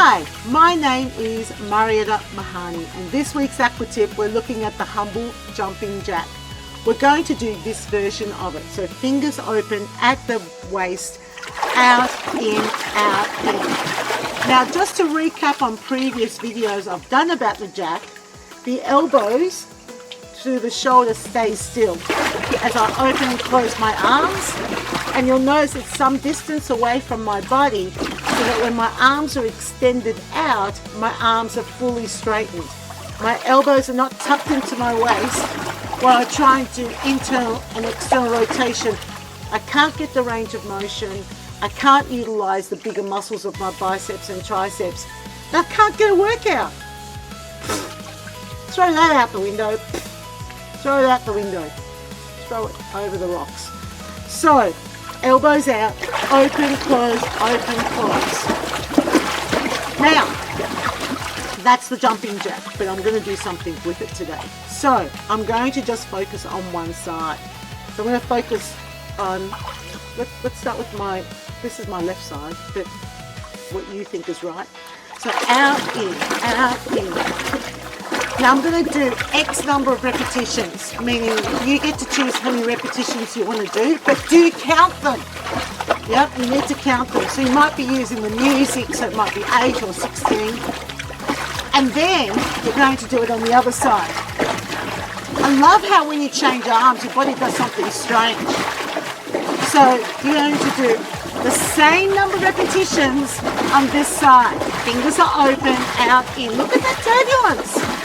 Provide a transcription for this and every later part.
Hi, my name is Marietta Mehanni, and this week's Aqua Tip we're looking at the humble jumping jack. We're going to do this version of it, so fingers open at the waist, out, in, out, in. Now just to recap on previous videos I've done about the jack, the elbows to the shoulder stay still as I open and close my arms, and you'll notice it's some distance away from my body so that when my arms are extended out, my arms are fully straightened. My elbows are not tucked into my waist while I try and do internal and external rotation. I can't get the range of motion. I can't utilize the bigger muscles of my biceps and triceps. And I can't get a workout. Throw that out the window. Throw it out the window. Throw it over the rocks. So, elbows out, open, close, open, close. Now, that's the jumping jack, but I'm going to do something with it today. So, I'm going to just focus on one side. So I'm going to focus on, let's start with this is my left side, but what you think is right. So out, in, out, in. Now I'm going to do X number of repetitions, meaning you get to choose how many repetitions you want to do, but do count them. Yep, you need to count them. So you might be using the music, so it might be 8 or 16. And then you're going to do it on the other side. I love how when you change arms, your body does something strange. So you're going to do the same number of repetitions on this side. Fingers are open, out, in. Look at that turbulence.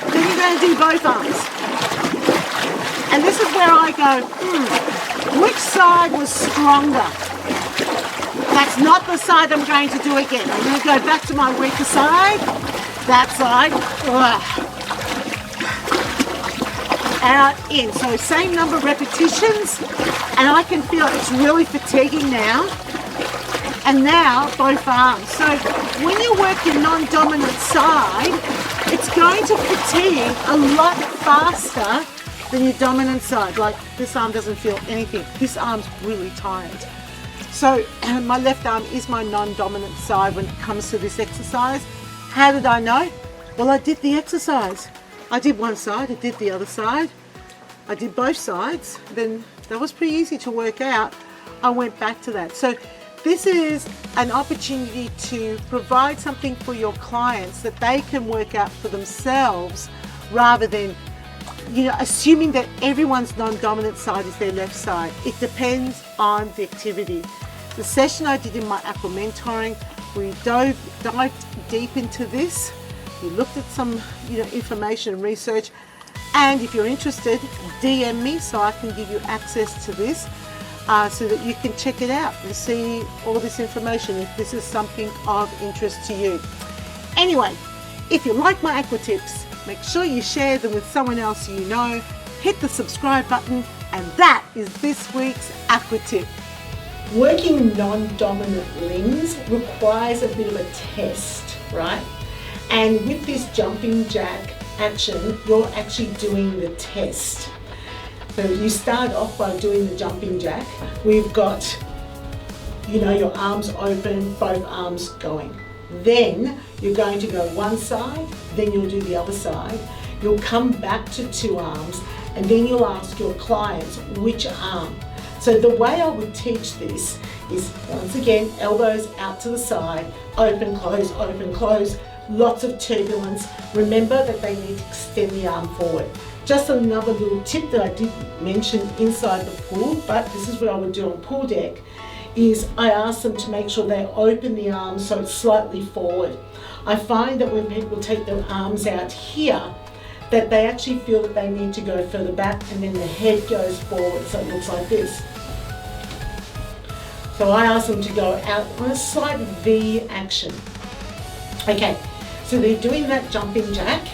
Then you're going to do both arms. And this is where I go, which side was stronger? That's not the side I'm going to do again. I'm going to go back to my weaker side. That side. Out, in. So same number of repetitions. And I can feel it's really fatiguing now. And now both arms. So when you work your non-dominant side, it's going to fatigue a lot faster than your dominant side. Like this arm doesn't feel anything. This arm's really tired. So my left arm is my non-dominant side when it comes to this exercise. How did I know? Well, I did the exercise. I did one side, I did the other side. I did both sides. Then that was pretty easy to work out. I went back to that. So this is an opportunity to provide something for your clients that they can work out for themselves rather than, assuming that everyone's non-dominant side is their left side. It depends on the activity. The session I did in my Aqua mentoring, we dived deep into this. We looked at some, information and research. And if you're interested, DM me so I can give you access to this. So that you can check it out and see all this information if this is something of interest to you. Anyway, if you like my Aqua Tips, make sure you share them with someone else you know, hit the subscribe button, and that is this week's Aqua Tip. Working non-dominant limbs requires a bit of a test, right? And with this jumping jack action, you're actually doing the test. So you start off by doing the jumping jack. We've got, your arms open, both arms going. Then you're going to go one side, then you'll do the other side. You'll come back to two arms, and then you'll ask your clients which arm. So the way I would teach this is, once again, elbows out to the side, open, close, lots of turbulence. Remember that they need to extend the arm forward. Just another little tip that I didn't mention inside the pool, but this is what I would do on pool deck, is I ask them to make sure they open the arms so it's slightly forward. I find that when people take their arms out here, that they actually feel that they need to go further back, and then the head goes forward, so it looks like this. So I ask them to go out on a slight V action. Okay, so they're doing that jumping jack.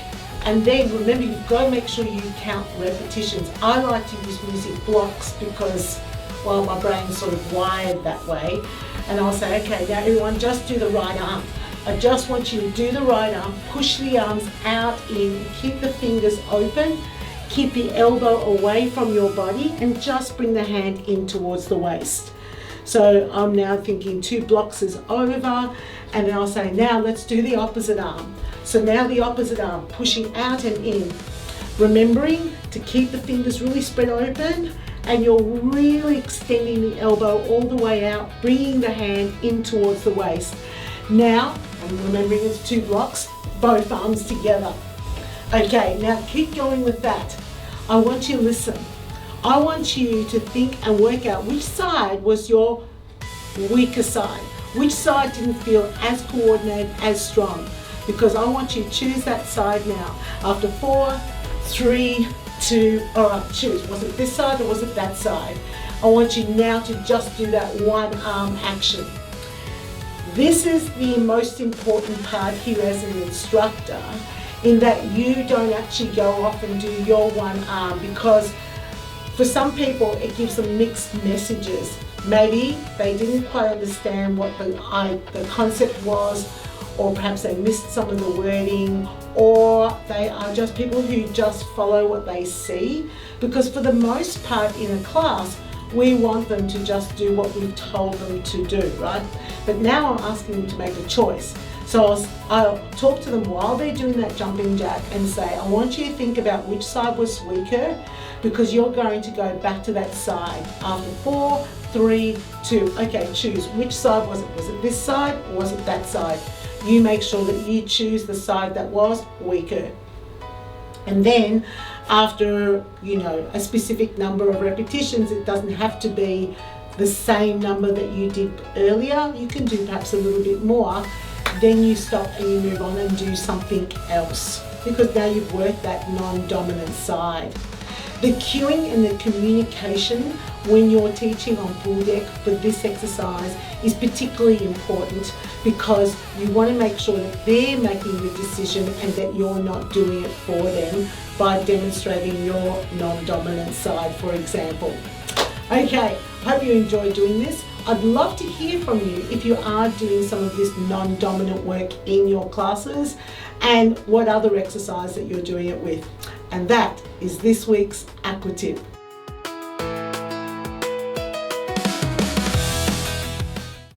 And then remember, you've got to make sure you count repetitions. I like to use music blocks because, well, my brain's sort of wired that way. And I'll say, okay, now everyone just do the right arm. I just want you to do the right arm, push the arms out in, keep the fingers open, keep the elbow away from your body, and just bring the hand in towards the waist. So I'm now thinking 2 blocks is over, and then I'll say, now let's do the opposite arm. So now the opposite arm, pushing out and in. Remembering to keep the fingers really spread open, and you're really extending the elbow all the way out, bringing the hand in towards the waist. Now, I'm remembering it's 2 blocks, both arms together. Okay, now keep going with that. I want you to listen. I want you to think and work out which side was your weaker side. Which side didn't feel as coordinated, as strong. Because I want you to choose that side now. After 4, 3, 2, all right, choose. Was it this side or was it that side? I want you now to just do that one arm action. This is the most important part here as an instructor, in that you don't actually go off and do your one arm, because for some people it gives them mixed messages. Maybe they didn't quite understand what the concept was, or perhaps they missed some of the wording, or they are just people who just follow what they see, because for the most part in a class we want them to just do what we've told them to do, right? But now I'm asking them to make a choice. So I'll talk to them while they're doing that jumping jack and say, I want you to think about which side was weaker, because you're going to go back to that side. After 4, 3, 2, okay, choose. Which side was it? Was it this side or was it that side? You make sure that you choose the side that was weaker. And then after, a specific number of repetitions, it doesn't have to be the same number that you did earlier. You can do perhaps a little bit more. Then you stop and you move on and do something else, because now you've worked that non-dominant side. The cueing and the communication when you're teaching on pool deck for this exercise is particularly important, because you want to make sure that they're making the decision and that you're not doing it for them by demonstrating your non-dominant side, for example. Okay, hope you enjoy doing this. I'd love to hear from you if you are doing some of this non-dominant work in your classes, and what other exercise that you're doing it with. And that is this week's Aqua Tip.